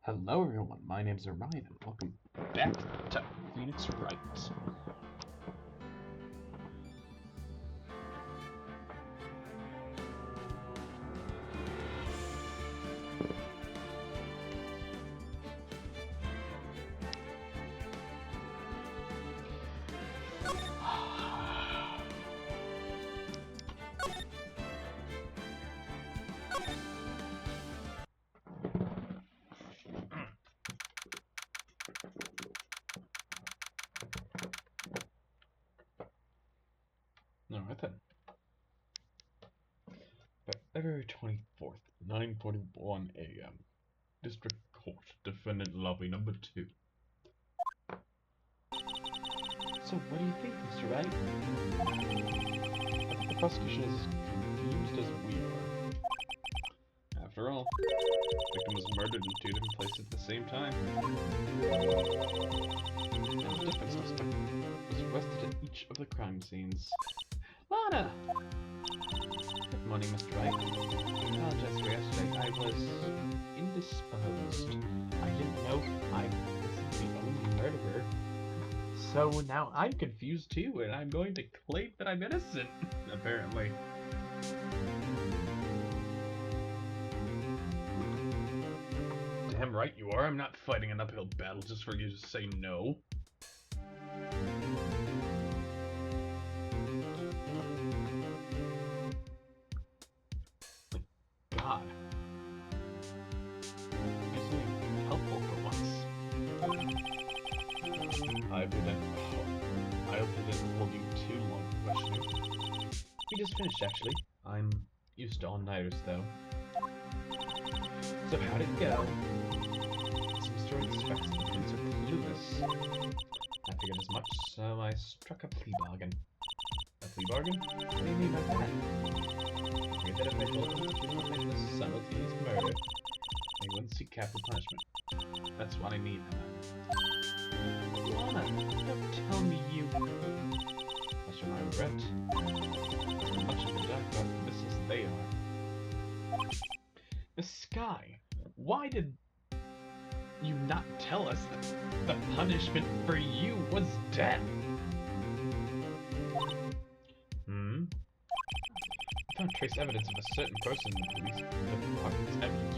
Hello everyone, my name's Orion and welcome back to Phoenix Wright. Alright then. February 24th, 9:41 a.m. District Court, Defendant Lobby number 2. So what do you think, Mr. Wright? I think the prosecution is as confused as we are. After all, the victim was murdered in 2 different places at the same time. And a different suspect was arrested at each of the crime scenes. Lana! Good morning, Mr. Wright. I apologize for yesterday. I was indisposed. I didn't know I was the only murderer. So now I'm confused too, and I'm going to claim that I'm innocent, apparently. Damn right you are. I'm not fighting an uphill battle just for you to say no. God. Do something helpful for once. I hope it didn't hold you too long questioning. We just finished, actually. I'm used to all-nighters, though. So how'd it go? Some story suspects the police are clueless. I figured as much, so I struck a plea bargain. A plea bargain? What do you mean by that? Agreed that if I told them to commit a simultaneous murder, they wouldn't seek capital punishment. That's what I mean. Lana, don't tell me you... Much of my regret. Much of the dark about this as they are. The sky. Why did you not tell us that the punishment for you was death? I found trace evidence of a certain person in the police department's evidence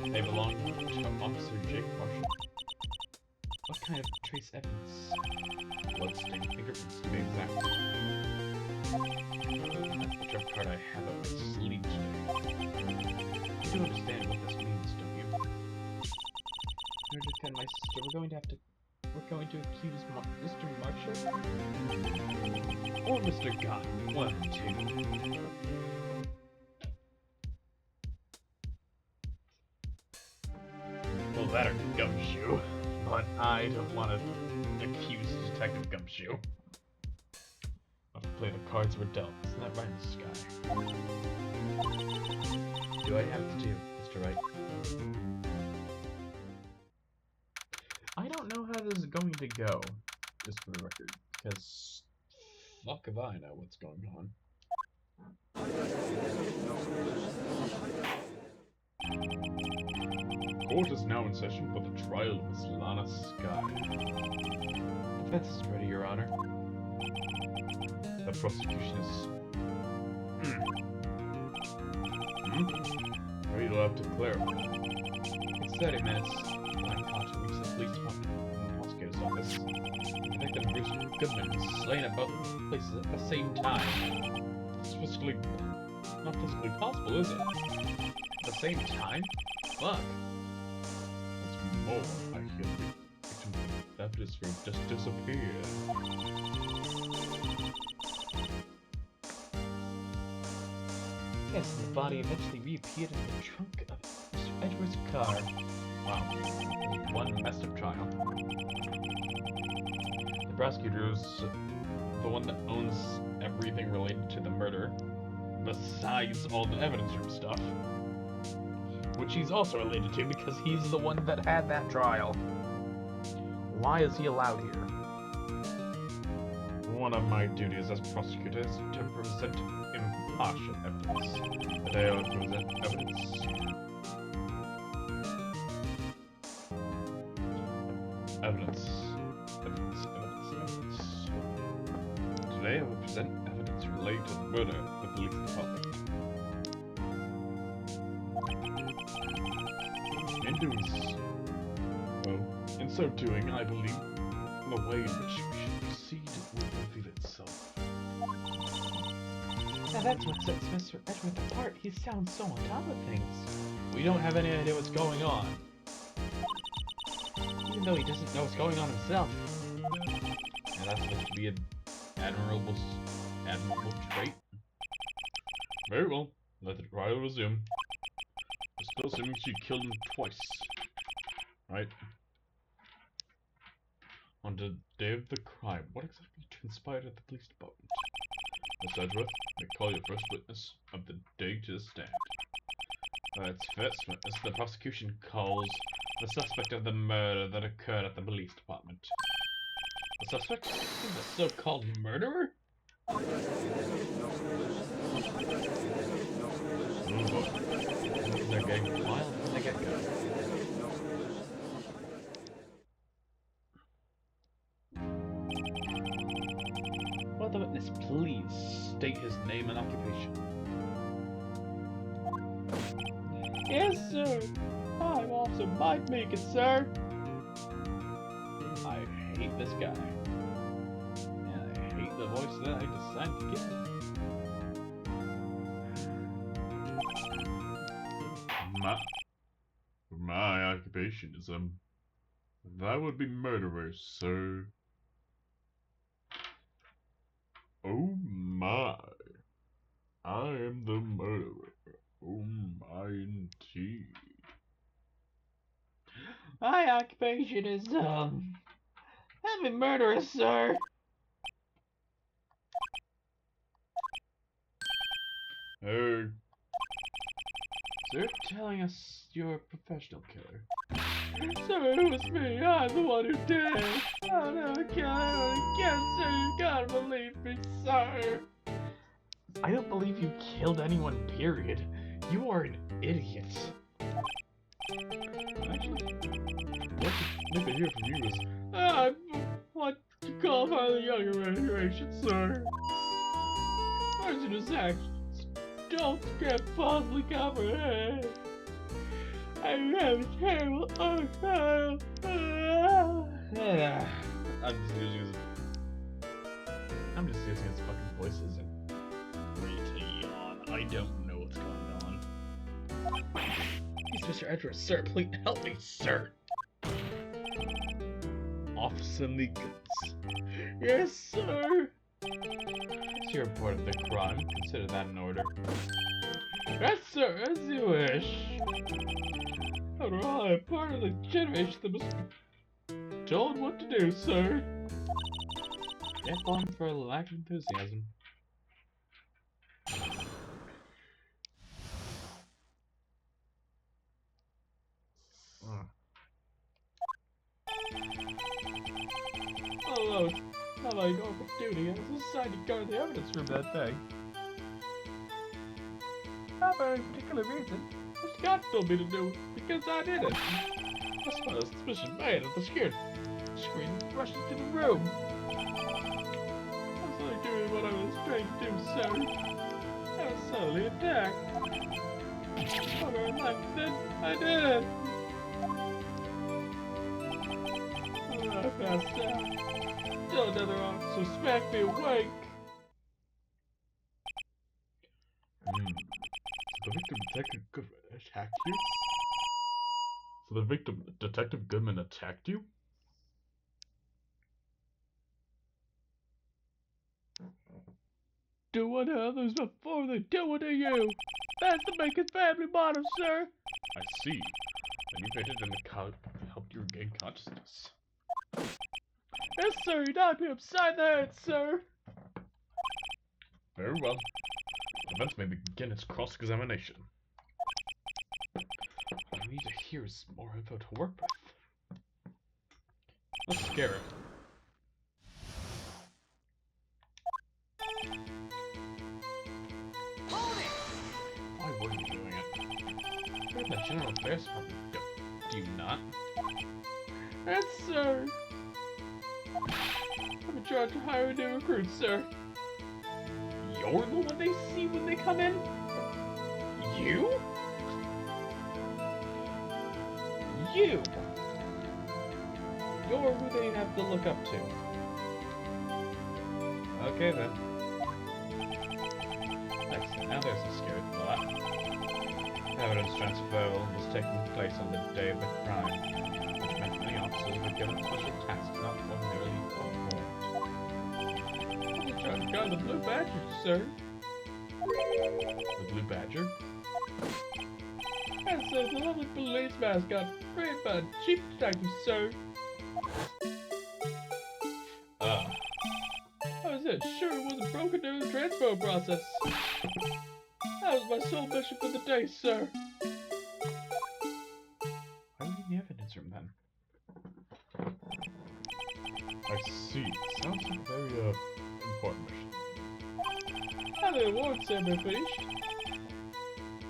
room. They belong to Officer Jake Marshall. What kind of trace evidence? Bloodstain fingerprints, to be exact. That's the trump card I have up my sleeve today. You do understand what this means, don't you? In order to defend my sister, we're going to accuse Mr. Marshall? Or Mr. God, one of the two. Well, that or Gumshoe. But I don't want to accuse Detective Gumshoe. I'll have to play the cards we're dealt. Isn't that right in the sky? Do I have to do, Mr. Wright? I don't know how this is going to go, just for the record, because fuck if I know what's going on. Court is now in session for the trial of Miss Lana Sky. Defense is ready, Your Honor. The prosecution is... Or you'll have to clarify. It's 30 minutes. I caught to reach the police department and the prosecutor's office. The victim, Bruce Goodman, was slain at both places at the same time. It's physically... not physically possible, is it? At the same time? Fuck. What's more, I hear the victim of the theft room just disappeared. Yes, the body eventually reappeared in the trunk of Mr. Edward's car. Wow, one messed up trial. The prosecutor is the one that owns everything related to the murder, besides all the evidence room stuff. Which he's also related to because he's the one that had that trial. Why is he allowed here? One of my duties as prosecutor is to present impartial evidence. But I always present evidence. Evidence. Evidence. Today I will present evidence related to the murder of the police department. In so doing, I believe the way in which we should proceed will reveal itself. Now that's what sets Mr. Edward apart. He sounds so on top of things. We don't have any idea what's going on. Even though he doesn't know what's going on himself. And that's supposed to be an admirable trait. Very well. Let the trial resume. We're still assuming she killed him twice. Right? On the day of the crime, what exactly transpired at the police department? Miss Edgeworth, I call your first witness of the day to the stand. Its first witness, the prosecution calls the suspect of the murder that occurred at the police department. The suspect? The so-called murderer? They're getting wild from the get-go. Will the witness please State his name and occupation. Yes, sir. I'm Officer Meekins, sir. I hate this guy. And I hate the voice that I decided to give him. My occupation is, that would be murderer, sir. Oh my. I am the murderer. Oh my indeed. My occupation is, I'm a murderer, sir. Oh. So you're telling us you're a professional killer? Sir, it was me. I'm the one who did it. I'll never kill anyone again, sir. You gotta believe me, sir. I don't believe you killed anyone, period. You are an idiot. Actually, what I hear from you is, I want to call by the younger generation, sir. Arduous actions don't get falsely comprehend. I have a terrible archive. I'm just using his fucking voices and ready to yawn. I don't know what's going on. Please, Mr. Edwards, sir, please help me, sir. Officer Meekins. Yes, sir. It's your report of the crime. Consider that in order. Yes, sir, as you wish. After all, I'm part of the generation that must be told what to do, sir. Can't blame him for a lack of enthusiasm. Although it's not my normal duty, I was assigned to guard the evidence room that day. Not for any particular reason. Mr. Scott told me to do it because I did it. That's why I was suspicion made of the screen rushed into the room. I was only doing what I was trained to do, sir. I was suddenly attacked. However, like I said, I did it. I passed out. Still another officer smacked me awake. The victim, Detective Goodman, attacked you? So the victim, Detective Goodman, attacked you? Do unto others before they do unto you. That's the Meekins family motto, sir. I see. And you fainted and the cow helped you regain consciousness. Yes, sir. You knocked me upside the head, sir. Very well. Defense may begin its cross-examination. What I need to hear is more info to work with. Let's scare it. Why were you doing it? You're in the General Affairs Department, do you not? I Yes, sir. I'm in charge of hiring new recruits, sir. You're the one they see when they come in? You? You! You're who they have to look up to. Okay then. Nice. Now there's a scary thought. Evidence transfer was taking place on the day of the crime, which meant many officers were given special tasks not ordinarily performed. I'm just trying to guard the Blue Badger, sir. The Blue Badger? Yes, sir, the lovely police mascot, created by Chief Detective, sir. How is it? Sure, it wasn't broken during the transfer process. That was my sole mission for the day, sir. Why are we in the evidence room then? I see. Sounds like a very, important mission. How the award ceremony finished?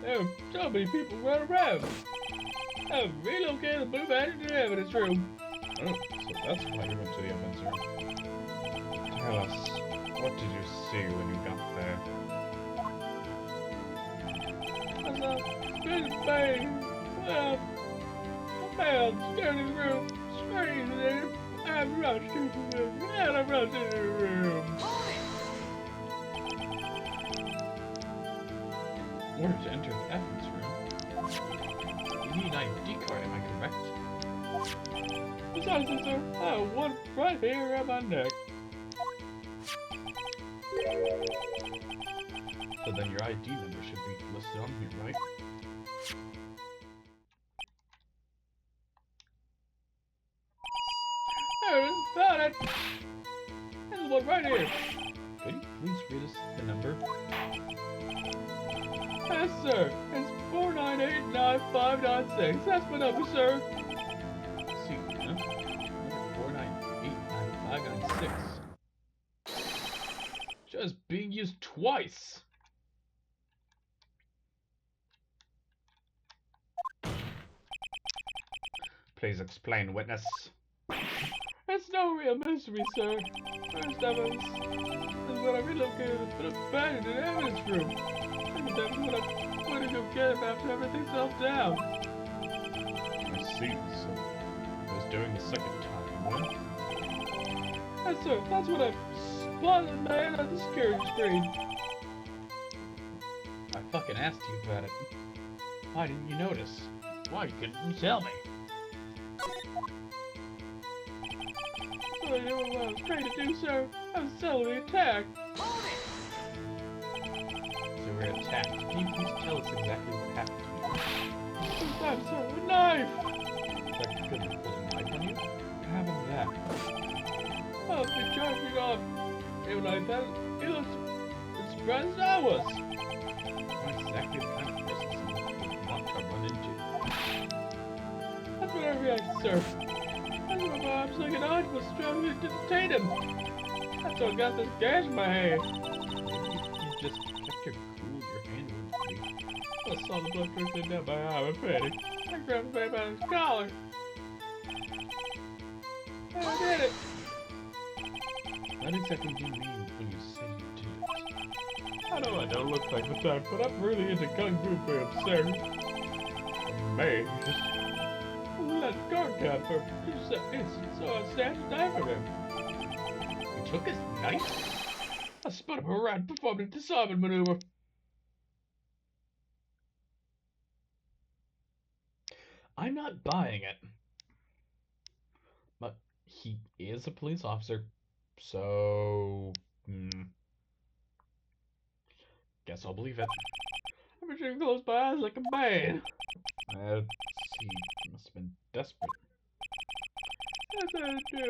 There were so many people running around. I've relocated the Blue Badger to the evidence room. Oh, so that's why you went to the evidence room. Tell us, what did you see when you got there? I saw a big bang. A man staring in the room, screaming at him. I rushed into the room, and I rushed into the room. Order to enter the evidence room? You need an ID card, am I correct? Precisely, sir. I have one right here around my neck. So then your ID number should be listed on here, right? There it is. Found it. This is one right here. Could you please read us the number? Yes, sir. It's 4989596. That's my number, sir. Let's see, huh? Number 4989596. Just being used twice! Please explain, witness. It's no real mystery, sir. First evidence is when I relocated the bed in the evidence room. Second evidence when I went to go get him after everything settled down. I see, so it was during the second time, then? Yes, sir. That's when I spotted the man on the security screen. I fucking asked you about it. Why didn't you notice? Why couldn't you tell me? So I knew what I was trying to do, sir. I was suddenly attacked. So we were attacked. Can you please tell us exactly what happened to you? This time, sir, a knife. Like you couldn't have pulled a knife on you? What happened to that? I've been charging off. Even like that, he looks as surprised as I was. What exactly the kind of person someone would want to run into? That's when I reacted, sir. That's when my arms like an arch was struggling to detain him. That's when I got this gash in my hand. You just kept your cool, your hand wouldn't bleed. I saw the blood trickling down my arm and panicked. I grabbed the man by his collar. And I did it. What exactly do you mean when you say you did it? I know I don't look like the type, but I'm really into kung fu films, sir. Man, let the guard down for 2 seconds, so I snatched a knife from him. You took his knife? I spun him around and performed a disarmament maneuver. I'm not buying it. But he is a police officer, so... guess I'll believe it. I've been trying to close my eyes like a man. Let's see, he must have been desperate. That's what I do.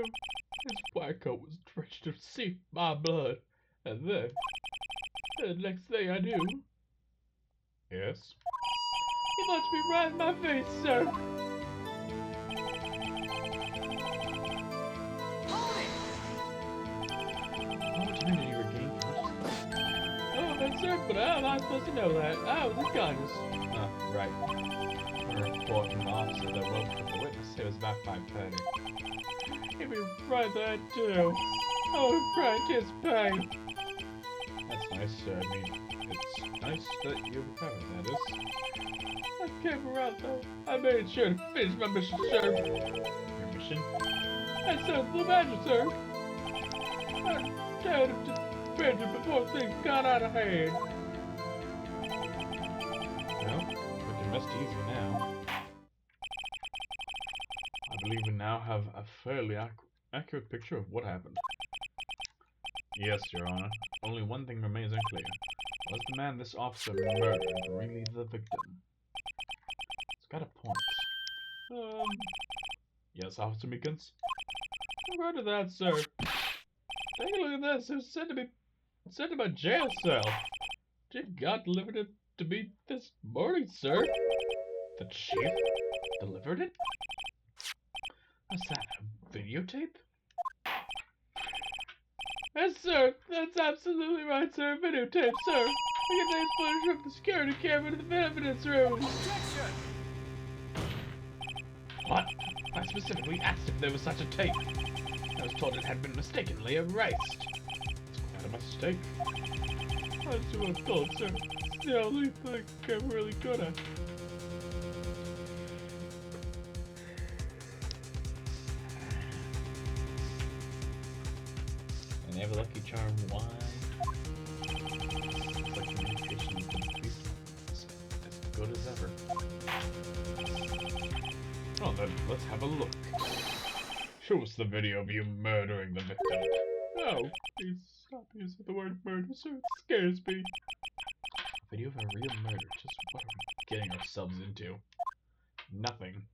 His white coat was drenched in sea my blood. And then, the next thing I knew, Yes? he punched me right in my face, sir. How much time did you regain consciousness? Oh, that's sir, but how am I supposed to know that? I was unconscious. Right. A report from the officer that woke up the witness. It is that 5:30? If you write that too, I would practice pain. That's nice, sir. I mean, it's nice that you recovered, that is. I came around though. I made sure to finish my mission, sir. Your mission? I served the badger, sir. I tried to defend it before things got out of hand. Well, we can rest easy now. I believe we now have a fairly accurate picture of what happened. Yes, Your Honor. Only one thing remains unclear. Was the man this officer murdered really the victim? It's got a point. Yes, Officer Meekins? Right to that, sir. Take a look at this. It was sent to my jail cell. Dear God delivered it to me this morning, sir. The chief delivered it? Was that a videotape? Yes, sir. That's absolutely right, sir. Videotape, sir. I can take footage from the security camera to the evidence room. Objection! What? I specifically asked if there was such a tape. I was told it had been mistakenly erased. It's quite a mistake. That's what I'm told, sir. It's the only thing I'm really good at. And they have a lucky charm. Why? It's like communication with the police. It's as good as ever. Oh, then let's have a look. Show us the video of you murdering the victim. No, please stop using the word murder, sir. It scares me. Video of a real murder. Just what are we getting ourselves into? Nothing.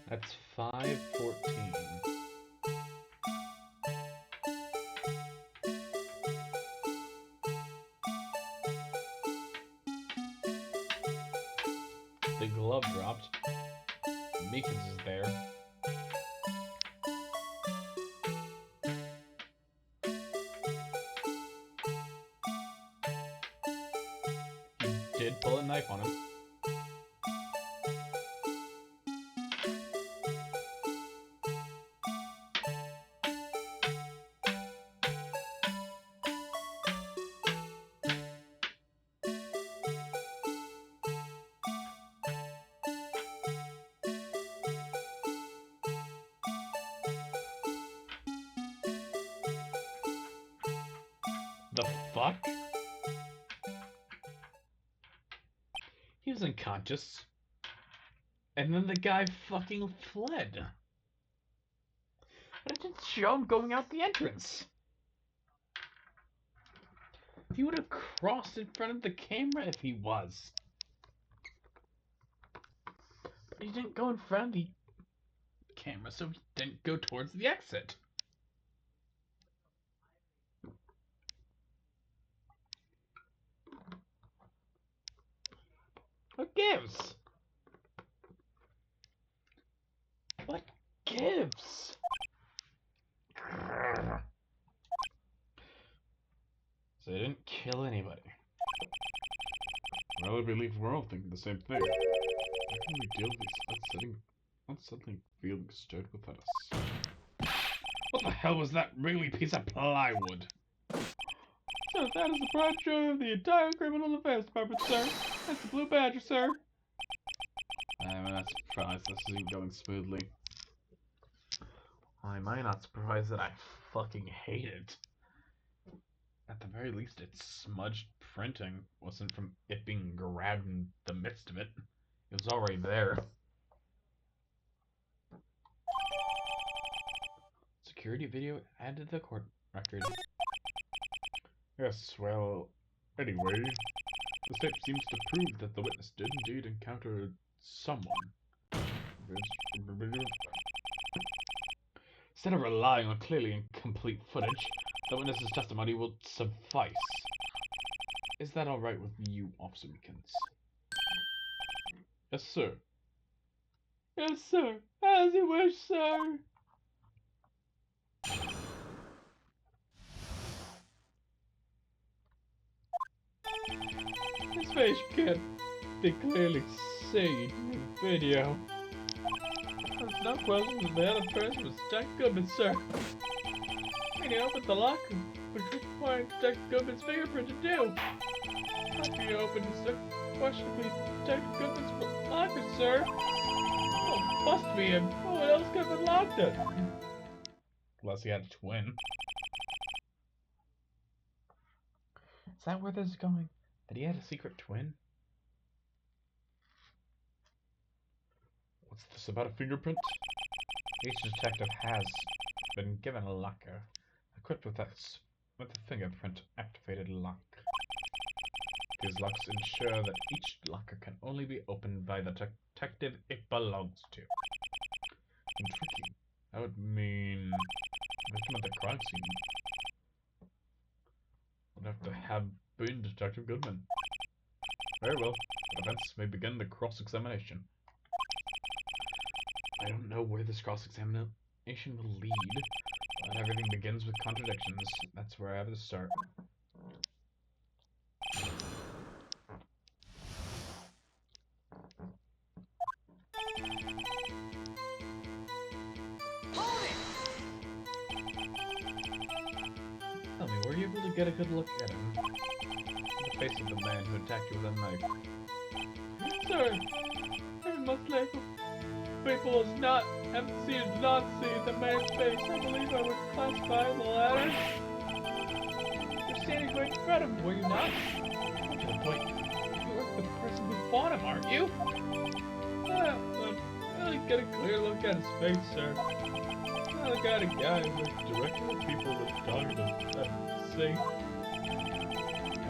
That's 5:14. The glove dropped. Meekins is there. He did pull a knife on him. The fuck? He was unconscious. And then the guy fucking fled. But it didn't show him going out the entrance. He would have crossed in front of the camera if he was. But he didn't go in front of the camera, so he didn't go towards the exit. What gives? What gives? So they didn't kill anybody. Well, I believe we're all thinking the same thing. How can we deal with these unsettling feelings stirred within us? What the hell was that really piece of plywood? So that is the broad show of the entire criminal defense department, sir. That's the Blue Badger, sir. I'm not surprised this isn't going smoothly. Why am I not surprised that I fucking hate it? At the very least, its smudged printing wasn't from it being grabbed in the midst of it. It was already there. Security video added to the court record. Yes, well, anyway, this tape seems to prove that the witness did indeed encounter someone. Instead of relying on clearly incomplete footage, the witness's testimony will suffice. Is that alright with you, Officer Meekins? Yes, sir. Yes, sir. As you wish, sir. His face can't be clearly seen in the video. There's no question that the other person was Detective Goodman, sir. When he opened the locker, which required Detective Goodman's fingerprint to do. After he opened his questionably Detective Goodman's locker, sir. Oh, must be him. No one else could have unlocked it. Unless he had a twin. Is that where this is going? That he had a secret twin? What's this about a fingerprint? Each detective has been given a locker equipped with a fingerprint activated lock. These locks ensure that each locker can only be opened by the detective it belongs to. And tricky. That would mean victim at the crime scene would have to have been Detective Goodman. Very well. The defense may begin the cross-examination. I don't know where this cross-examination will lead, but everything begins with contradictions. That's where I have to start. Tell me, were you able to get a good look at him? The face of the man who attacked you with a knife. Sir, every most likely people haven't seen the man's face. I believe I would classify the latter. You're standing right in front of him, were you not? To the point, you're the person who fought him, aren't you? I only get a clear look at his face, sir. I got a guy who looks directly at people with talking to them. See?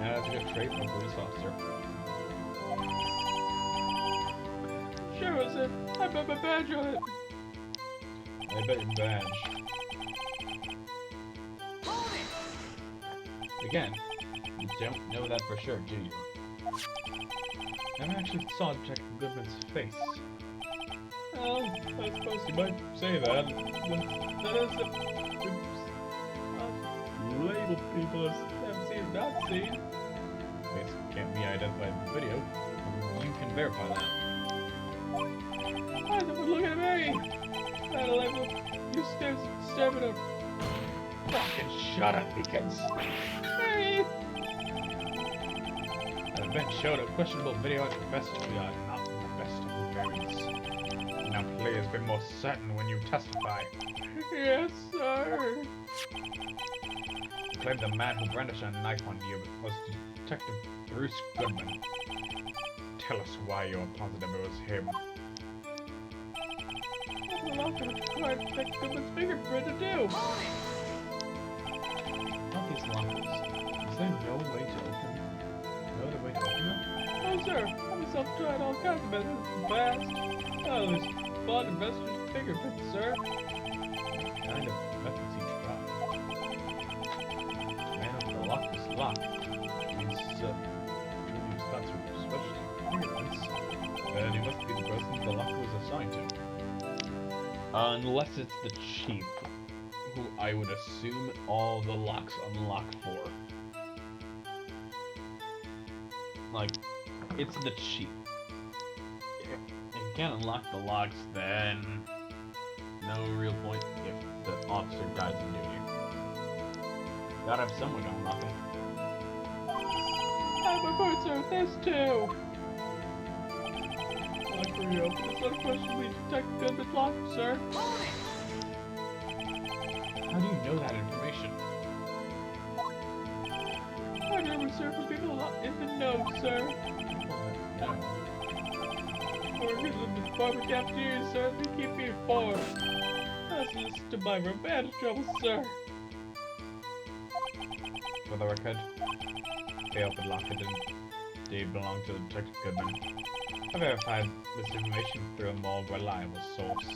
Yeah, that's a good trait for a police officer. Sure was it. I bet my badge on it. I bet your badge. Again, you don't know that for sure, do you? Never actually saw Detective Goodman's face. Well, I suppose you might say that. That is label people as haven't seen or not seen. Face can't be identified in the video. You can verify that. Why is everyone looking at me? That label, you stabbing him. Fucking shut up, Meekins! Hey! An event showed a questionable video at the best. We are not the best of variants. Now please be more certain when you testify. Yes, sir. You claim the man who brandished a knife on you was Detective Bruce Goodman. Tell us why you're positive it was him. The locker required Detective Goodman's fingerprint to do. Not these lockers. Is there no way to open them? No other way to open them? Oh, sir. I myself tried all kinds of methods in the past. I always bought investors' fingerprints, sir. What kind of methods he tried? The man over the lock was locked. Which means when he was got to special fingerprints, then he must be the person the locker was assigned to. Unless it's the chief, who I would assume all the locks unlock for. Like, it's the chief. If you can't unlock the locks, then no real point if the officer dies in duty. Gotta have someone to unlock them. I'm a bird, sir. There's two. Locker reopened. It's unquestionably Detective Goodman's locker, sir. How do you know that information? I remember, sir, for people not in the know, sir. No. Workers in the department cafeteria, sir, they keep me informed. That's listen to my romantic troubles, sir. For the record, the open locker didn't indeed belong to Detective Goodman. I verified this information through a more reliable source.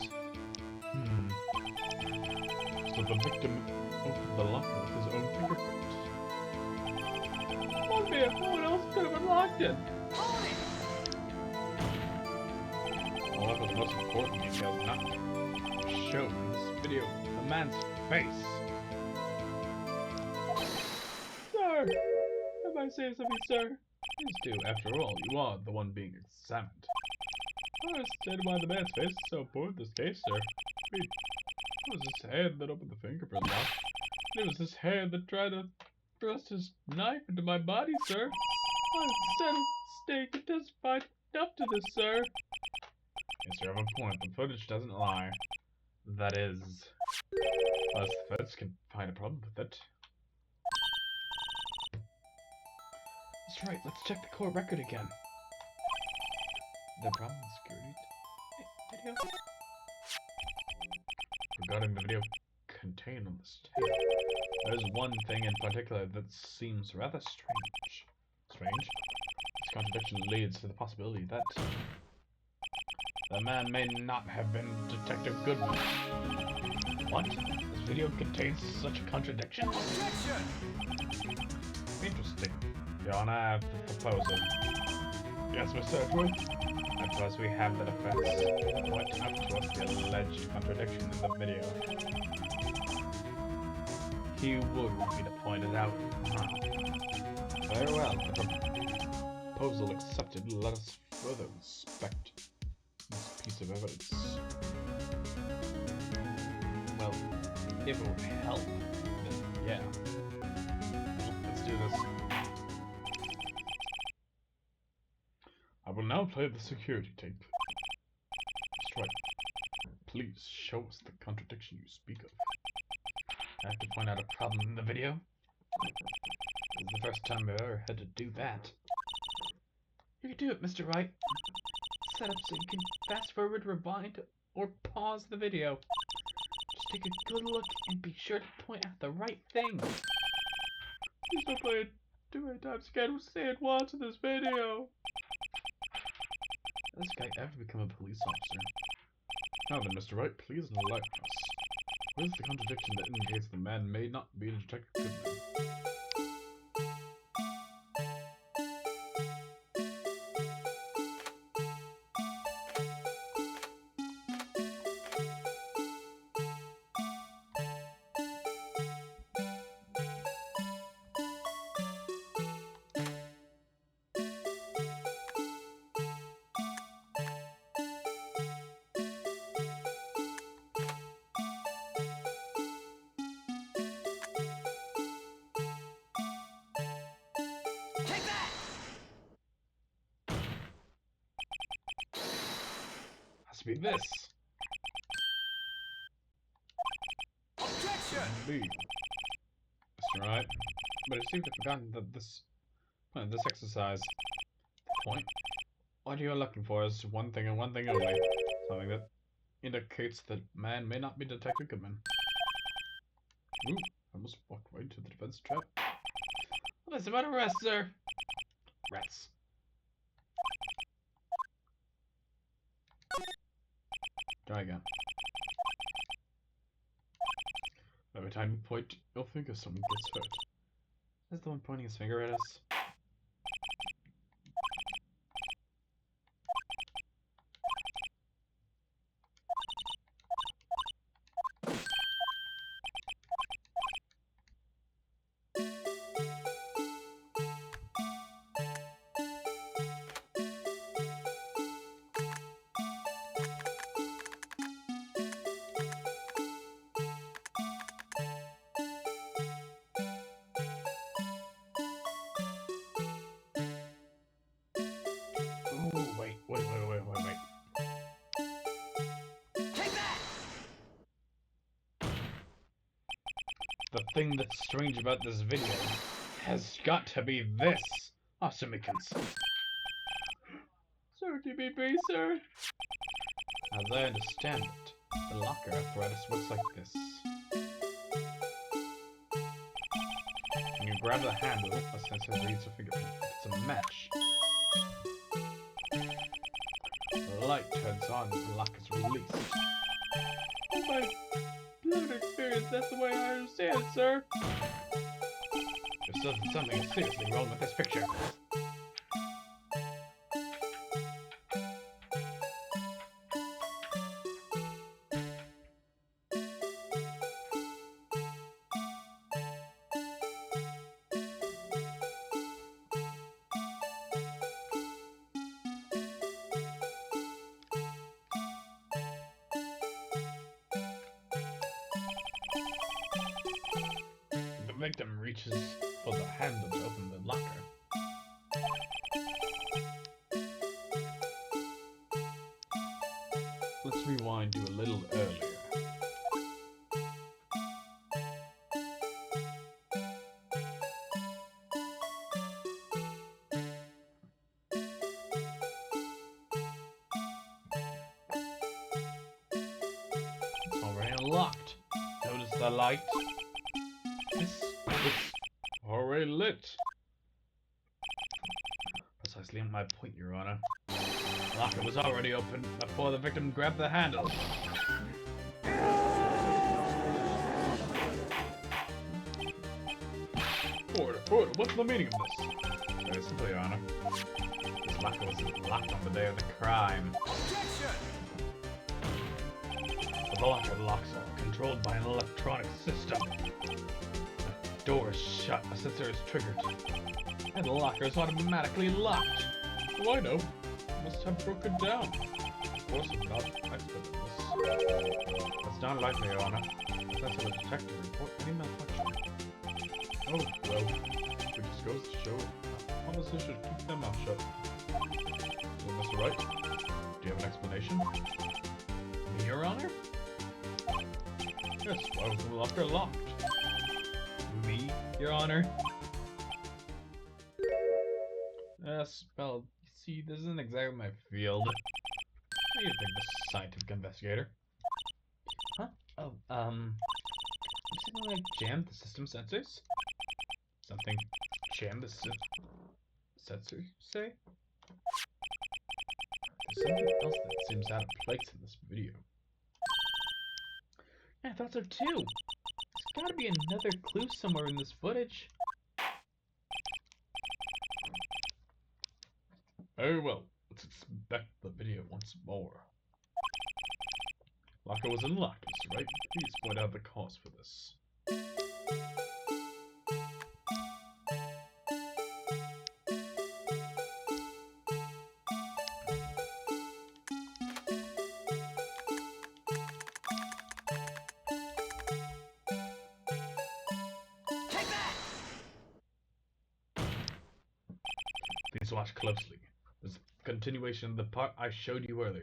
So the victim opened the locker with his own fingerprint. Oh man, no one else could have unlocked it. However, the most important detail is not shown in this video. The man's face. Sir! If I say something, sir? Please do. After all, you are the one being examined. I understand why the man's face is so important in this case, sir. I mean, it was his hand that opened the fingerprint lock. It was his hand that tried to thrust his knife into my body, sir. I said stay to testify enough to this, sir. Yes, you have a point. The footage doesn't lie. That is, unless the feds can find a problem with it. That's right. Let's check the court record again. The problem is security Video. regarding the video contained on this tape. There's one thing in particular that seems rather strange. This contradiction leads to the possibility that the man may not have been Detective Goodman. What? This video contains such a contradiction? Interesting. Your Honor, I have the proposal. Yes, Mr. Edward. At first, we have the defense point out to us the alleged contradiction in the video. He would want me to point it out. Very well. The proposal accepted. Let us further inspect this piece of evidence. Well, if it would help, then yeah. Let's do this. I will now play the security tape. Strike. Please show us the contradiction you speak of. I have to point out a problem in the video. This is the first time I've ever had to do that. You can do it, Mr. Wright. Set up so you can fast forward, rewind, or pause the video. Just take a good look and be sure to point out the right thing. Please don't play it too many times again. We'll say it once in this video. Has this guy ever become a police officer? Now then, Mr. Wright, please enlighten us. What is the contradiction that indicates the man may not be Detective Goodman? Has to be this. Objection! B. Mr. Wright, but it seems to have forgotten that this exercise, the point, what you're looking for is one thing and one thing only. Something that indicates that man may not be Detective Goodman. Ooh, I almost walked right into the defense trap. What's about arrest, sir? Rats. Try again. Every time you point your finger, someone gets hurt. Is the one pointing his finger at us? Wait. Take that! The thing that's strange about this video has got to be this. Awesome, Meekins. Sir, DBB, sir. As I understand it, the locker apparatus looks like this. When you grab the handle, a sensor reads a fingerprint. If it's a match, the light turns on and the lock is released. In my limited experience, that's the way I understand it, sir. There's something seriously wrong with this picture. victim reaches for the handle to open the locker. Let's rewind to a little earlier. It's already unlocked. Notice the light? It's already lit. Precisely my point, Your Honor. The locker was already open before the victim grabbed the handle. Order, what's the meaning of this? Very simple, Your Honor. This locker was locked on the day of the crime. The locker locks are controlled by an electronic system. The door is shut, a sensor is triggered, and the locker is automatically locked. Oh, I know. Must have broken down. Of course, I'm not an expert in this. That's not likely, Your Honor. That's a detective report any malfunction. Oh, well, it just goes to show officers should keep their mouth shut. So, Mr. Wright, do you have an explanation? Me, Your Honor? Yes, why was the locker locked? Me, Your Honor? Yes, well, you see, this isn't exactly my field. What do you think, Mr. Scientific Investigator? Huh? Oh, something like jammed the system sensors? Something jammed the sensors, say? There's something else that seems out of place in this video. I thought so too. There's gotta be another clue somewhere in this footage. Very well, let's inspect the video once more. Locker was unlocked, Mr. Wright. Please point out the cause for this. Please watch closely. This is a continuation of the part I showed you earlier.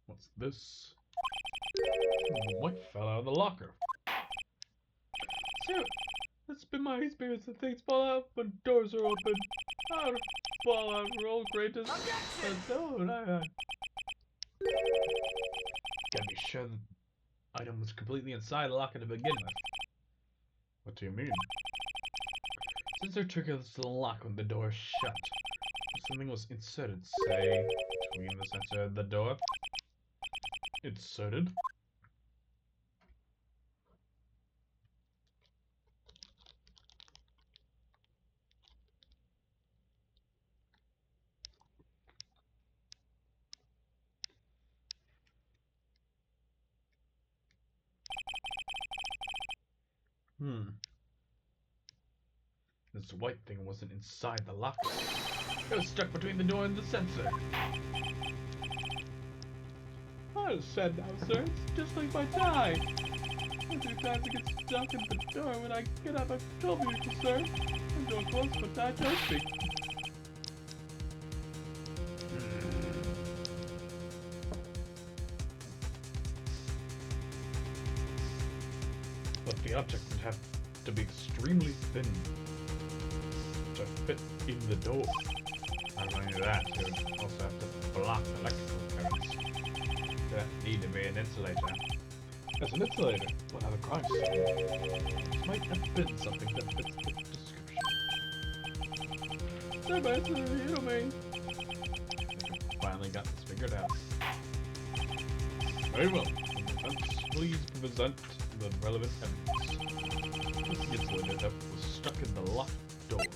What's this? What fell out of the locker? Sir, it's been my experience that things fall out when doors are open. I would fall out for all greatness. Gotta be sure the item was completely inside the locker to begin with. What do you mean? Sensor triggers the lock when the door is shut. If something was inserted, say, between the sensor and the door. Inserted? This white thing wasn't inside the locker. It was stuck between the door and the sensor. I understand now, sir. It's just like my tie. Every time it gets stuck in the door when I get up, I told you, sir. The door closed, but I don't speak. But the object would have to be extremely thin to fit in the door. Not only that, it would also have to block electrical currents. There need to be an insulator. As an insulator? What other Christ? This might have been something that fits the description. Sir, but it's a video, man. Finally got this figured out. Very well. Please present the relevant evidence. This insulator that was stuck in the locked door.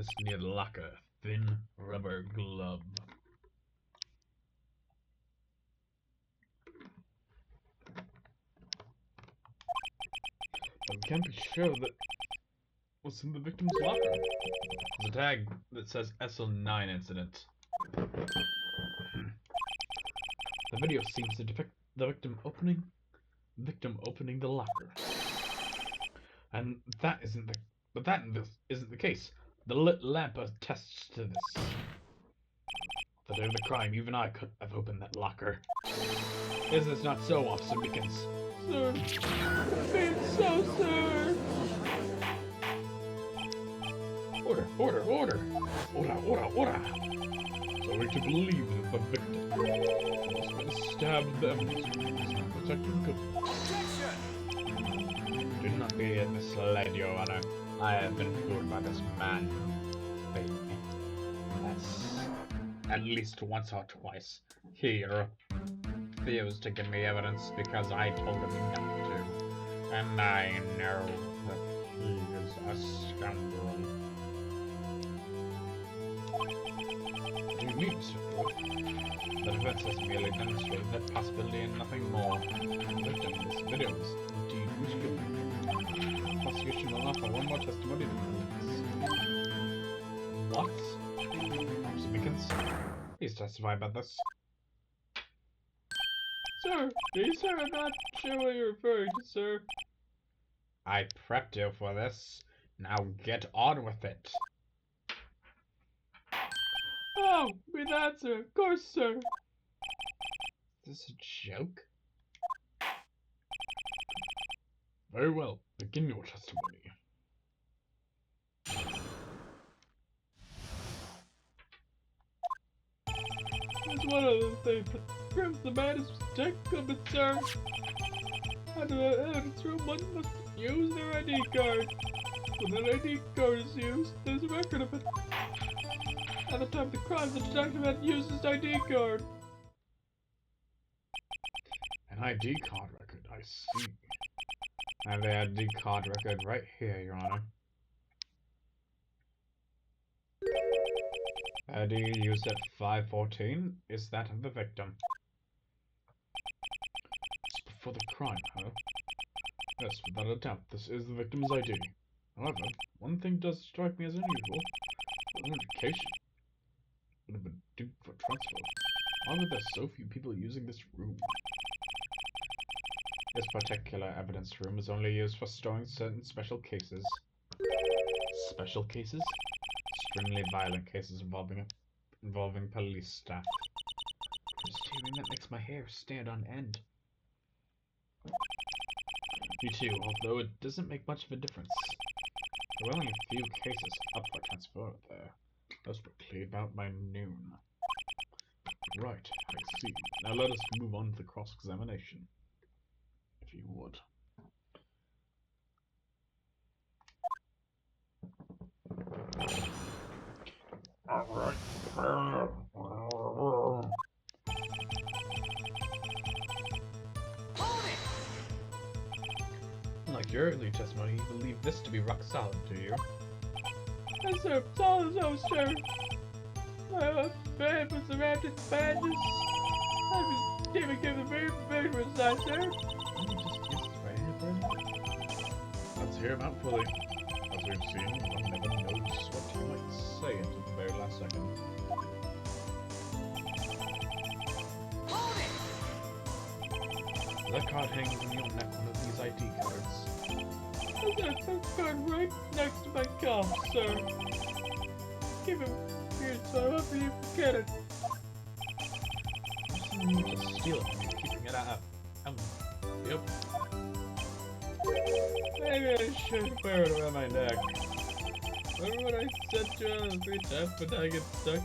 witnessed near the locker. Thin rubber glove. But we can't be sure that what's in the victim's locker. There's a tag that says SL9 incident. The video seems to depict the victim opening the locker. And that isn't the case. The lit lamp attests to this. The day of the crime, even I could have opened that locker. Is this not so, Officer Meekins? Sir, it's so, sir. Order! So we're to believe that the victim has been stabbed them protecting good. Do not be misled, Your Honor. I have been fooled by this man. Baby. That's at least once or twice. He refused to give me evidence because I told him not to. And I know that he is a scoundrel. What do you mean, Mr. Ford? The defense has merely demonstrated that possibility and nothing more. The victim in this video is indeed Michigan. The prosecution will offer one more testimony to this. What? Officer Meekins, please testify about this. Sir, please, sir, I'm not sure what you're referring to, sir. I prepped you for this. Now get on with it. Oh, be that, sir. Of course, sir. Is this a joke? Very well. Begin your testimony. There's one other thing that proves the man is technical, but sir. Under the evidence room, one must use their ID card. When an ID card is used, there's a record of it. At the time of the crime, the detective had used his ID card. An ID card record, I see. I have the ID card record right here, Your Honor. ID used at 5:14 is that of the victim. Just before the crime, huh? Yes, without a doubt, this is the victim's ID. However, one thing does strike me as unusual. The identification would have been due for transfer. Why were there so few people using this room? This particular evidence room is only used for storing certain special cases. Special cases? Extremely violent cases involving police staff. Just hearing that makes my hair stand on end. Me too, although it doesn't make much of a difference. There were only a few cases up for transfer there. Those were cleared out by noon. Right, I see. Now let us move on to the cross-examination. If you would. Alright. Unlike your earlier testimony, you believe this to be rock solid, do you? Yes, sir. Solid as oh, sir. My bed was wrapped in badges. I was David gave a very murderous side, sir. Let me just use this right here for a minute. Let's hear him out fully. As we've seen, one never knows what he might say until the very last second. That card hangs on your neck, one of these ID cards. There's a card right next to my cuff, sir. Give him here, so I hope you forget it. Someone would just steal it from you, keeping it out. Yep. Maybe I should wear it around my neck. Remember when I said to you on the beach but I get stuck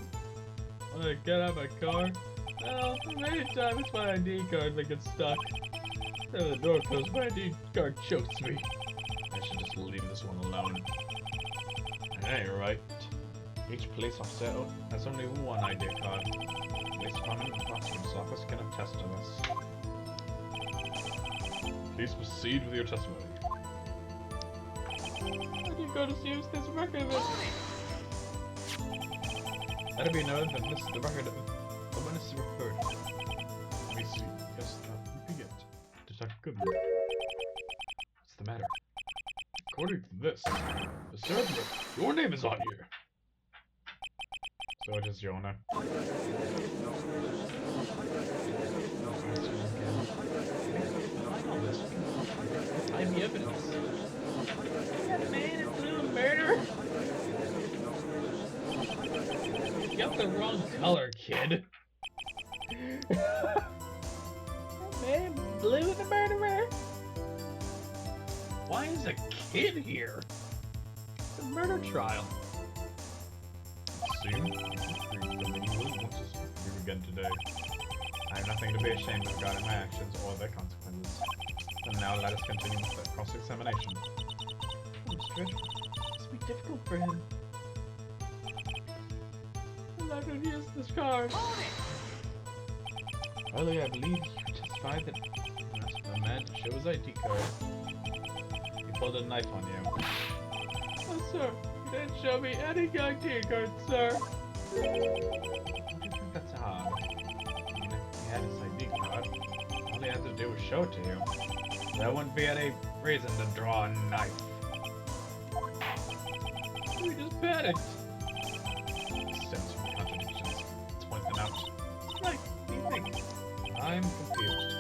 when I get out of my car? Well, many times it's my ID card that gets stuck. Then the door closed, my ID card chokes me. I should just leave this one alone. Hey, right. Each police officer has only one ID card. The police department and the prosecutor's office can attest to this. Please proceed with your testimony. ID card is used as record of it. Let it be known that this is the record of the witness referred. Let me see. Yes, repeat it. Detective Goodman. What's the matter? According to this, Mr. your name is on here. So it is your name. Find the evidence. That man is doing a murder. You got the wrong color, kid. That man blue the murderer. Why is a kid here? It's a murder trial. Soon, you again today. I have nothing to be ashamed of regarding my actions or their consequences. And now let us continue with the cross-examination. Oh, Mr. Dreadful. This will be difficult for him. I'm not going to use this card. Earlier, I believe you testified that you asked the man to show his ID card. He pulled a knife on you. Oh, sir. You didn't show me any ID card, sir. I don't think that's hard. I mean, if he had his ID card, all he had to do was show it to you. There wouldn't be any reason to draw a knife. We just panicked. Stems from contradictions. Let's point them out. Like, what do you think? I'm confused.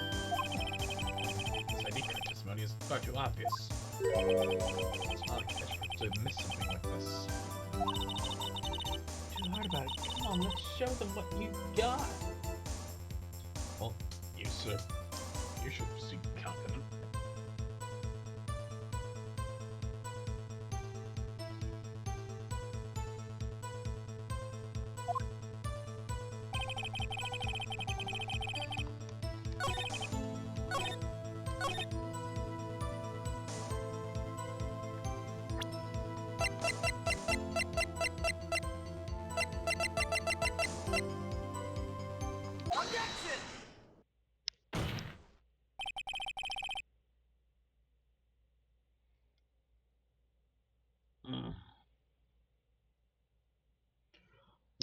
This ID card testimony is far too obvious. It's not like I should miss something like this. Too hard about it. Come on, let's show them what you got. Well, you, sir. You should seek confidence.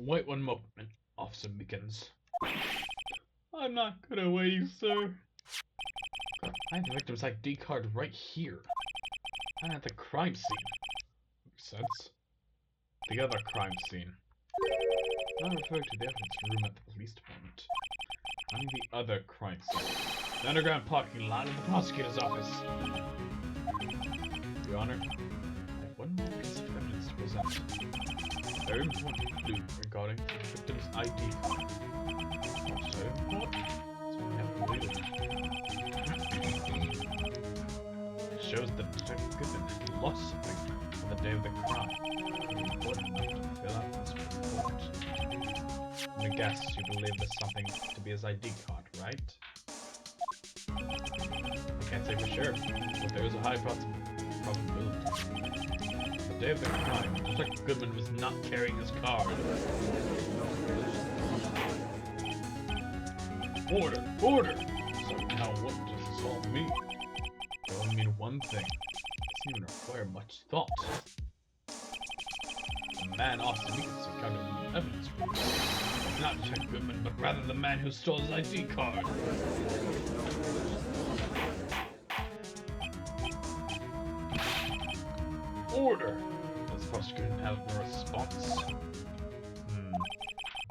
Wait one moment, Officer Meekins. I'm not gonna wait, sir. I have the victim's ID card right here. I'm at the crime scene. Makes sense. The other crime scene. I'm not referring to the evidence room at the police department. I mean the other crime scene. The underground parking lot of the prosecutor's office. Your Honor, I have one more piece of evidence to present. Very important clue regarding the victim's ID card. So important, so we have to believe it. It shows that Detective Goodman lost something on the day of the crime. It's important enough to fill out this report. Let me guess, you believe there's something to be his ID card, right? I can't say for sure, but there is a high probability. The day of the crime, Detective Goodman was not carrying his card. Order! Order! So now what does this all mean? It only mean one thing. It doesn't even require much thought. The man Austin Meekins encountered in the evidence room was not Detective Goodman, but rather the man who stole his ID card. Order! Does the prosecutor have a response?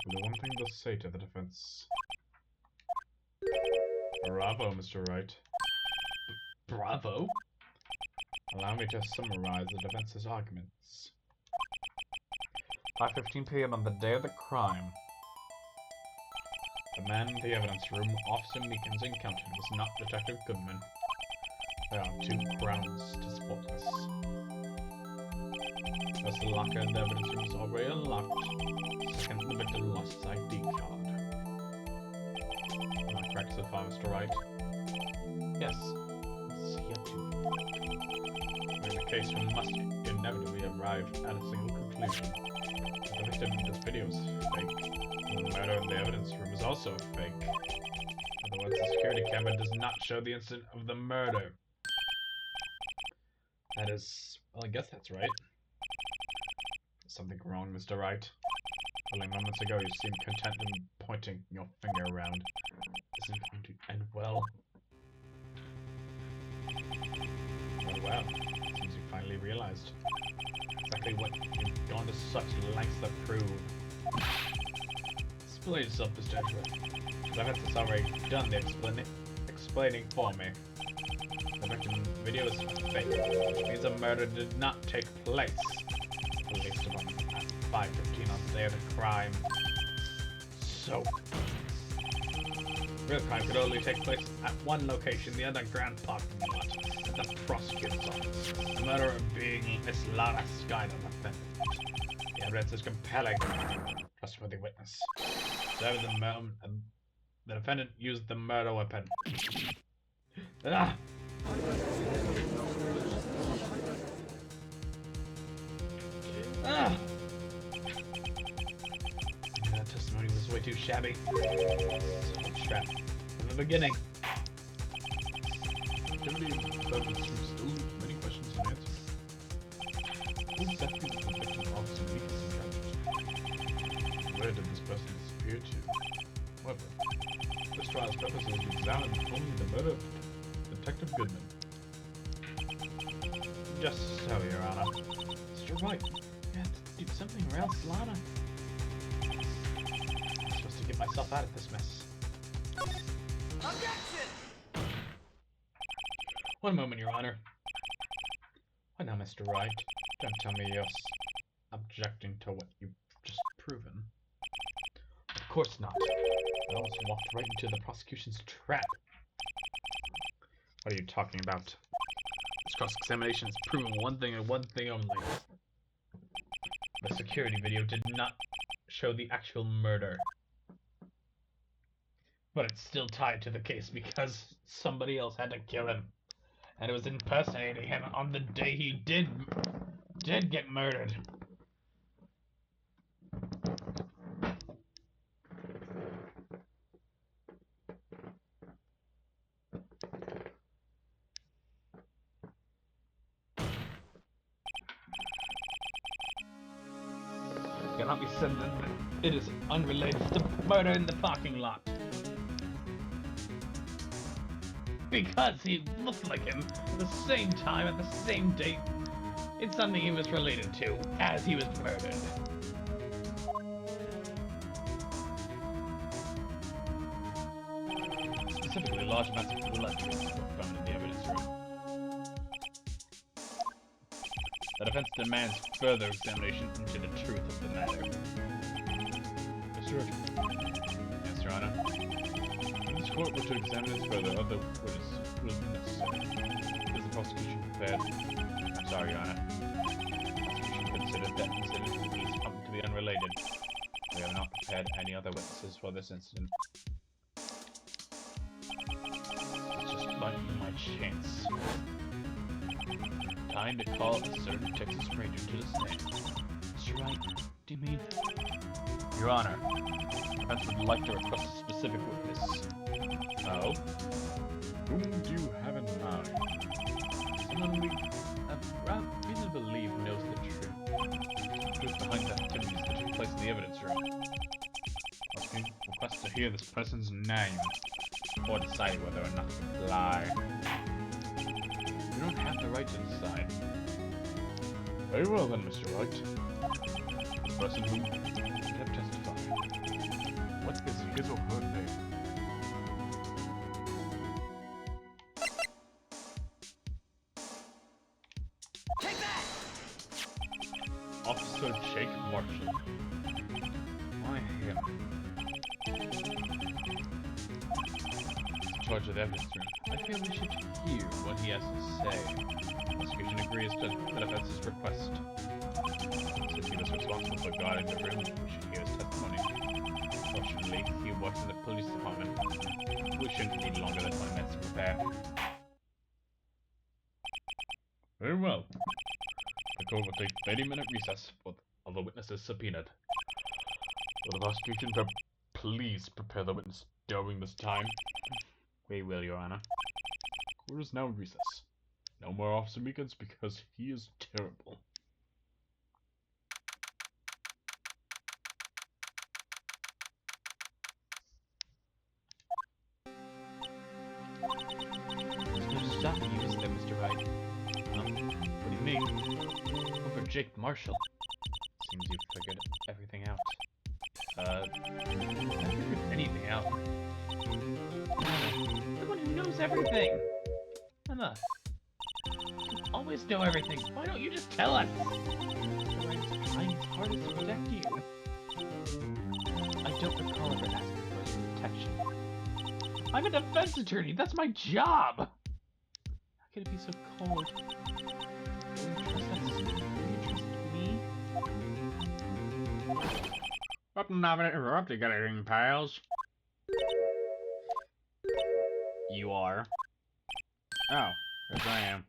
The one thing to say to the defense. Bravo, Mr. Wright. Bravo? Allow me to summarize the defense's arguments. 5:15 p.m. on the day of the crime. The man in the evidence room Officer Meekins encountered was not Detective Goodman. There are two grounds to support this. First, the locker in the evidence room is already unlocked. Second, the victim lost his ID card. Am I correct so far, Mr. Wright? Yes. See you too. In the case, we must inevitably arrive at a single conclusion. The victim in this video is fake. The murder in the evidence room is also fake. Otherwise, the security camera does not show the instant of the murder. That is... well, I guess that's right. Is something wrong, Mr. Wright? Only moments ago you seemed content in pointing your finger around. This isn't going to end well. Oh wow, seems you finally realized exactly what you've gone to such lengths to prove. Explain yourself, Mr. Edgeworth. The vet has already done the explaining for me. The victim video is fake, which means a murder did not take place. At least about 5:15 on the day of the crime. So, real crime could only take place at one location, the underground parking lot, at the prosecutor's office. The murderer being Miss Lara Skyler, the defendant. The evidence is compelling. Trustworthy witness. Observe the moment the defendant used the murder weapon. Ah! Ah! That testimony was way too shabby. So trap from the beginning. Activity of evidence room still leaves many questions unanswered. Who exactly was the victim officer Meekins encountered? Where did this person disappear to? However, this trial's purpose is to examine only the murder of Detective Goodman. Just so, Your Honor. Mr. Wright, you have to do something or else, Lana. I'm supposed to get myself out of this mess. Objection! One moment, Your Honor. Why now, Mr. Wright? Don't tell me you're objecting to what you've just proven. Of course not. I almost walked right into the prosecution's trap. What are you talking about? This cross-examination has proven one thing and one thing only. The security video did not show the actual murder. But it's still tied to the case because somebody else had to kill him. And it was impersonating him on the day he did get murdered. It cannot be said that it is unrelated to the murder in the parking lot. Because he looked like him at the same time, at the same date. It's something he was related to as he was murdered. Specifically, large amounts of blood were found in the evidence room. The defense demands further examination into the truth of the matter. Mr. Edgeworth. Yes, Your Honor. If this court were to examine this further, other witnesses will be necessary. Is the prosecution prepared? I'm sorry, Your Honor. The prosecution considered that incident with police pumping to be unrelated. We have not prepared any other witnesses for this incident. It's just biting my chance. Time to call a certain Texas Ranger to the stand. Mr. Wright, do you mean? Your Honor, the defense would like to request a specific witness. Oh? Whom do you have in mind? Someone we have reason to believe knows the truth. Truth behind the activities that took place in the evidence room. Asking request to hear this person's name, or decide whether or not to lie. You don't have the right to decide. Very well then, Mr. Wright. This person whom you have testified. What is his or her name? Take that! Officer Jake Marshall. Why him? In charge of the evidence room. I feel we should hear what he has to say. The prosecution agrees to the defense's request. Since he was responsible for guarding the room, we should hear his testimony. Fortunately, he works in the police department. We shouldn't need longer than 20 minutes to prepare. Very well. The court will take 30-minute recess for all the witnesses subpoenaed. Will the prosecution please prepare the witness during this time? We will, Your Honor. Court is now in recess. No more Officer Meekins because he is terrible. Jake Marshall. Seems you've figured everything out. I figured anything out. The one who knows everything! Emma, you always know everything. Why don't you just tell us? I'm trying his hardest to protect you. I don't recall ever asking for his protection. I'm a defense attorney. That's my job. How can it be so cold? Will you trust us? Will you trust me? Hope I'm not interrupting anything, pals. You are. Oh, yes I am.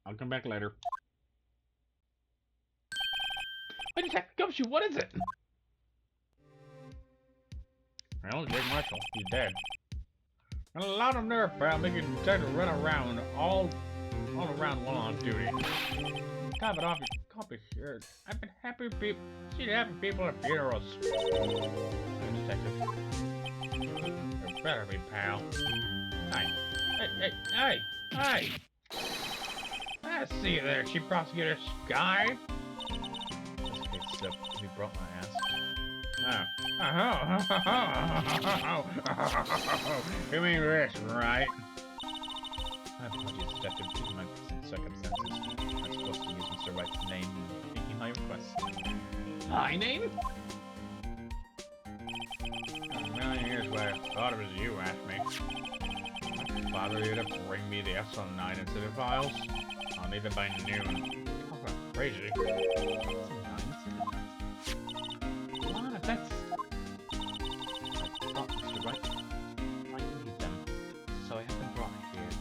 I'll come back later. Wait, Detective Gumshoe, what is it? Well, Jake Marshall, he's dead. And a lot of nerve, pal, making you decide to run around all around while on duty. Top it off your coffee shirt. I've been happy people see happy people at funerals. Detective. There better be, pal. Hey. I see you there, Chief Prosecutor Sky. Okay, so we brought my ass. You mean this, right? My apologies, Detective. Due to my present circumstances, I'm supposed to use Mr. Wright's name in making my request. My name? A million years why I thought it was you, asked me. Bother you to bring me the SL9 incident files? I'll need them by noon. Talk about crazy. Lana, that's... I thought Mr. Wright might need them, so I have them brought here.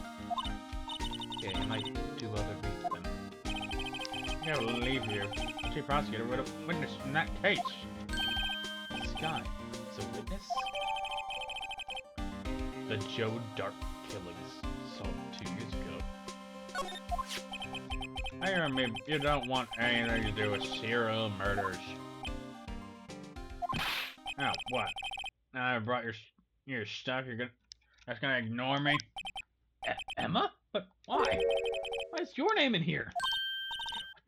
Okay, I might do other read them. I can't believe you. The chief prosecutor would have witnessed in that case. Sky is a witness? The Joe Dark killings solved 2 years ago. I mean, you don't want anything to do with serial murders. Oh, what? Now I brought your stuff, that's gonna ignore me? Emma? But why? Why is your name in here?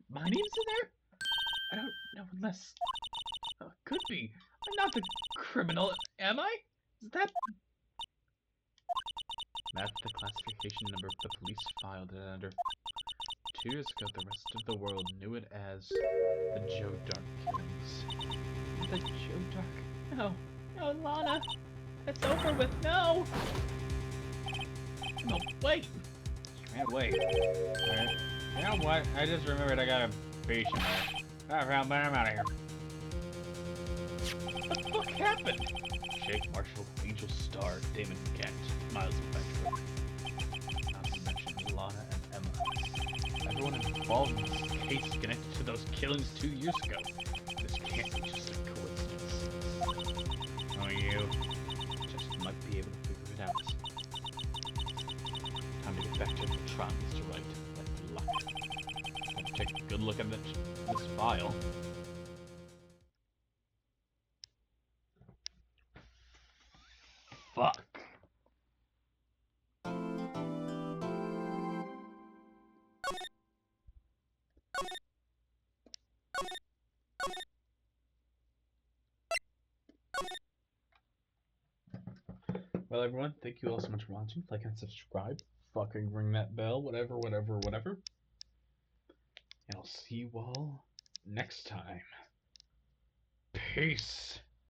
My name's in there? I don't know unless... could be. I'm not the criminal, am I? Is that... That's the classification number the police filed it under. 2 years ago, the rest of the world knew it as the Joe Dark killings. The Joe Dark? No. No, Lana. It's over with. No! No, wait! Man, wait. You know what? I just remembered I got a patient there. Alright, I'm out of here. What the fuck happened? Jake Marshall, Angel Star, Damon Kent, Miles Spector. Not to mention Lana and Emma. Everyone involved in this case connected to those killings 2 years ago. This can't be just a coincidence. Oh, you. Just might be able to figure it out. Time to get back to the trial, Mr. Wright. Like luck. Let's take a good look at this file. Fuck. Well, everyone, thank you all so much for watching. Like and subscribe. Fucking ring that bell. Whatever. And I'll see you all next time. Peace.